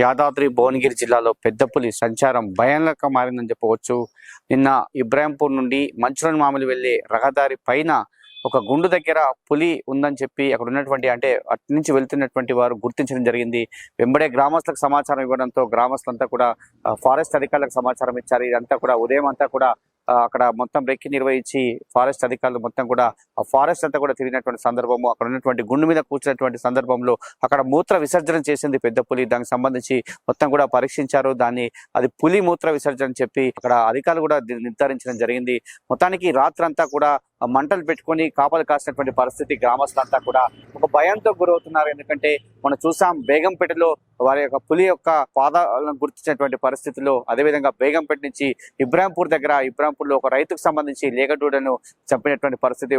యాదాద్రి భువనగిరి జిల్లాలో పెద్ద పులి సంచారం భయానకంగా మారిందని చెప్పవచ్చు. నిన్న ఇబ్రాహింపూర్ నుండి మంచులోని మామిలి వెళ్లే రహదారి పైన ఒక గుండు దగ్గర పులి ఉందని చెప్పి అక్కడ ఉన్నటువంటి అంటే అటు నుంచి వెళ్తున్నటువంటి వారు గుర్తించడం జరిగింది. వెంబడే గ్రామస్తులకు సమాచారం ఇవ్వడంతో గ్రామస్తులంతా కూడా ఫారెస్ట్ అధికారులకు సమాచారం ఇచ్చారు. ఇదంతా కూడా ఉదయం అంతా కూడా అక్కడ మొత్తం రెక్కి నిర్వహించి ఫారెస్ట్ అధికారులు మొత్తం కూడా ఆ ఫారెస్ట్ అంతా కూడా తిరిగినటువంటి సందర్భము, అక్కడ ఉన్నటువంటి గుండు మీద కూర్చున్నటువంటి సందర్భంలో అక్కడ మూత్ర విసర్జన చేసింది పెద్ద పులి. దానికి సంబంధించి మొత్తం కూడా పరీక్షించారు. దాన్ని అది పులి మూత్ర విసర్జన చెప్పి అక్కడ అధికారులు కూడా నిర్ధారించడం జరిగింది. మొత్తానికి రాత్రంతా కూడా మంటలు పెట్టుకొని కాపలు కాసినటువంటి పరిస్థితి. గ్రామస్తులంతా కూడా ఒక భయంతో గురవుతున్నారు. ఎందుకంటే మనం చూసాం బేగంపేటలో వారి యొక్క పులి యొక్క పాదాలను గుర్తించినటువంటి పరిస్థితుల్లో, అదేవిధంగా బేగంపేట నుంచి ఇబ్రాహింపూర్ దగ్గర ఇబ్రాహింపూర్లో ఒక రైతుకు సంబంధించి లేగ దూడను చంపినటువంటి పరిస్థితి,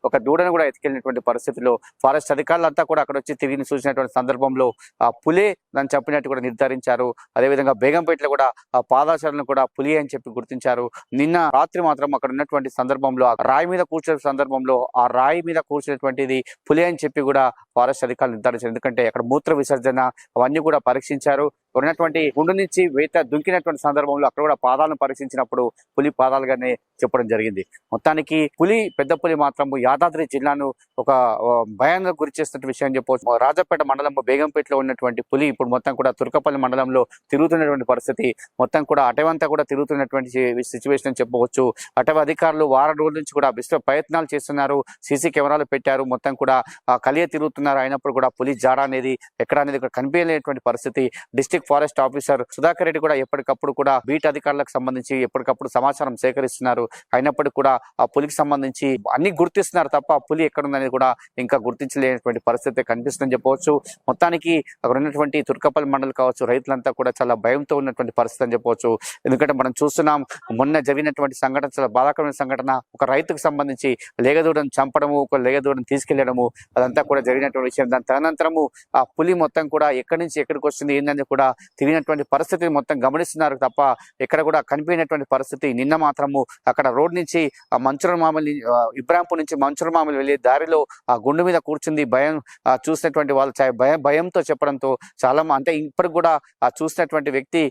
ఒక దూడను కూడా ఎత్తుకెళ్ళినటువంటి పరిస్థితిలో ఫారెస్ట్ అధికారులంతా కూడా అక్కడ వచ్చి తిరిగి చూసినటువంటి సందర్భంలో ఆ పులే దాన్ని చంపినట్టు కూడా నిర్ధారించారు. అదేవిధంగా బేగంపేటలో కూడా ఆ పాదాచారులను కూడా పులి అని చెప్పి గుర్తించారు. నిన్న రాత్రి మాత్రం అక్కడ ఉన్నటువంటి సందర్భంలో రాయి మీద కూర్చున్న సందర్భంలో ఆ రాయి మీద కూర్చున్నటువంటిది పులి అని చెప్పి కూడా ఫారెస్ట్ అధికారులు నిర్ధారించారు. ఎందుకంటే అక్కడ మూత్ర విసర్జన అవన్నీ కూడా పరీక్షించారు. ఉన్నటువంటి గుండు నుంచి వేట దుంకినటువంటి సందర్భంలో అక్కడ కూడా పాదాలను పరీక్షించినప్పుడు పులి పాదాలుగానే చెప్పడం జరిగింది. మొత్తానికి పెద్ద పులి మాత్రం యాదాద్రి జిల్లాను ఒక భయానికి గురి చేస్తున్న విషయం చెప్పవచ్చు. రాజపేట మండలం బేగంపేటలో ఉన్నటువంటి పులి ఇప్పుడు మొత్తం కూడా తుర్కపల్లి మండలంలో తిరుగుతున్నటువంటి పరిస్థితి. మొత్తం కూడా అటవంతా కూడా తిరుగుతున్నటువంటి సిచ్యువేషన్ అని చెప్పవచ్చు. అటవీ అధికారులు వారం రోజుల నుంచి కూడా విశ్వ ప్రయత్నాలు చేస్తున్నారు. సీసీ కెమెరాలు పెట్టారు. మొత్తం కూడా కలియ తిరుగుతున్నారు. అయినప్పుడు కూడా పులి జాడ అనేది ఎక్కడ అనేది కనిపించలేనటువంటి పరిస్థితి. District forest officer Sudhakar Reddy కూడా ఎప్పటికప్పుడు కూడా బీట్ అధికారులకు సంబంధించి ఎప్పటికప్పుడు సమాచారం సేకరిస్తున్నారు. అయినప్పటికీ కూడా ఆ పులికి సంబంధించి అన్ని గుర్తిస్తున్నారు తప్ప ఆ పులి ఎక్కడుందనేది కూడా ఇంకా గుర్తించలేనటువంటి పరిస్థితి కనిపిస్తుందని చెప్పవచ్చు. మొత్తానికి అక్కడ ఉన్నటువంటి తుర్కపల్లి మండలి కావచ్చు, రైతులంతా కూడా చాలా భయంతో ఉన్నటువంటి పరిస్థితి అని చెప్పవచ్చు. ఎందుకంటే మనం చూస్తున్నాం, మొన్న జరిగినటువంటి సంఘటన చాలా బాధాకరమైన సంఘటన. ఒక రైతుకు సంబంధించి లేగదూడను చంపడము, ఒక లేగదూడను తీసుకెళ్లడము, అదంతా కూడా జరిగినటువంటి విషయం. దాని తదనంతరము ఆ పులి మొత్తం కూడా ఎక్కడి నుంచి ఎక్కడికి వస్తుంది ఏందని కూడా తిరిగినటువంటి పరిస్థితిని మొత్తం గమనిస్తున్నారు తప్ప ఎక్కడ కూడా కనిపించినటువంటి పరిస్థితి. నిన్న మాత్రము అక్కడ రోడ్ నుంచి మంచుర మామూలు ఇబ్రాహింపూర్ నుంచి మంచుర మామూలు వెళ్ళే దారిలో ఆ గుండు మీద కూర్చుంది. చూసినటువంటి వాళ్ళు భయంతో చెప్పడంతో చాలా అంటే ఇప్పటికి కూడా చూసినటువంటి వ్యక్తి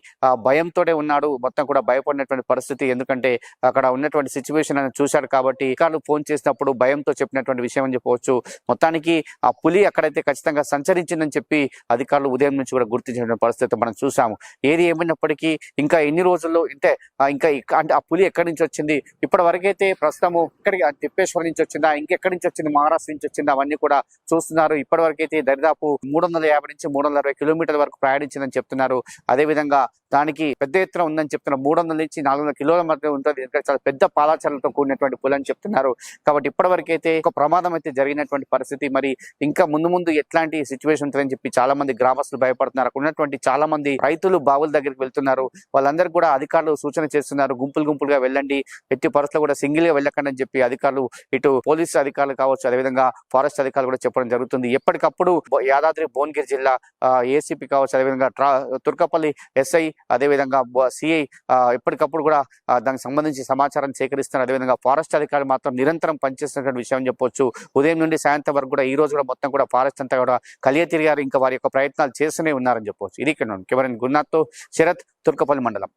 భయంతోనే ఉన్నాడు. మొత్తం కూడా భయపడినటువంటి పరిస్థితి. ఎందుకంటే అక్కడ ఉన్నటువంటి సిచ్యువేషన్ అని చూశాడు కాబట్టి అధికారులు ఫోన్ చేసినప్పుడు భయంతో చెప్పినటువంటి విషయం అని చెప్పవచ్చు. మొత్తానికి ఆ పులి అక్కడైతే ఖచ్చితంగా సంచరించిందని చెప్పి అధికారులు ఉదయం నుంచి కూడా గుర్తించినటువంటి పరిస్థితి మనం చూసాము. ఏది ఏమైనప్పటికీ ఇంకా ఎన్ని రోజుల్లో అంటే ఆ పులి ఎక్కడి నుంచి వచ్చింది, ఇప్పటి వరకైతే ప్రస్తుతము ఇక్కడికి తిప్పేశ్వరం నుంచి వచ్చిందా, ఇంకెక్కడి నుంచి వచ్చింది, మహారాష్ట్ర నుంచి వచ్చిందా, అవన్నీ కూడా చూస్తున్నారు. ఇప్పటి వరకైతే దరిదాపు 350 నుంచి 360 కిలోమీటర్ల వరకు ప్రయాణించిందని చెప్తున్నారు. అదేవిధంగా దానికి పెద్ద ఎత్తున ఉందని చెప్తున్నారు. 300 నుంచి 400 కిలోల మధ్య ఉంటుంది. ఎందుకంటే చాలా పెద్ద పాదాచారాలతో కూడినటువంటి పులి అని చెప్తున్నారు. కాబట్టి ఇప్పటి వరకైతే ఒక ప్రమాదం అయితే జరిగినటువంటి పరిస్థితి. మరి ఇంకా ముందు ఎట్లాంటి సిచ్యువేషన్ ఉంటుందని చెప్పి చాలా మంది గ్రామస్తులు భయపడుతున్నారు. అక్కడ ఉన్నటువంటి చాలా మంది రైతులు బావుల దగ్గరికి వెళ్తున్నారు. వాళ్ళందరూ కూడా అధికారులు సూచన చేస్తున్నారు, గుంపులుగా వెళ్ళండి, ఎట్టి పరిస్థితుల్లో కూడా సింగిల్ గా వెళ్ళకండి అని చెప్పి అధికారులు, ఇటు పోలీసు అధికారులు కావచ్చు, అదేవిధంగా ఫారెస్ట్ అధికారులు కూడా చెప్పడం జరుగుతుంది. ఎప్పటికప్పుడు యాదాద్రి భువనగిరి జిల్లా ఏసీపీ కావచ్చు, అదేవిధంగా తుర్కపల్లి ఎస్ఐ, అదేవిధంగా సిఐ ఎప్పటికప్పుడు కూడా దానికి సంబంధించి సమాచారం సేకరిస్తున్నారు. అదేవిధంగా ఫారెస్ట్ అధికారులు మాత్రం నిరంతరం పనిచేస్తున్నటువంటి విషయం చెప్పొచ్చు. ఉదయం నుండి సాయంత్రం వరకు కూడా ఈ రోజు కూడా మొత్తం కూడా ఫారెస్ట్ అంతా కూడా కలియ తిరిగారు. ఇంకా వారి యొక్క ప్రయత్నాలు చేస్తూనే ఉన్నారని చెప్పవచ్చు. ఇది ఇక్కడ కెమెరా గురునాథ్తో శరత్, తుర్కపల్లి మండలం.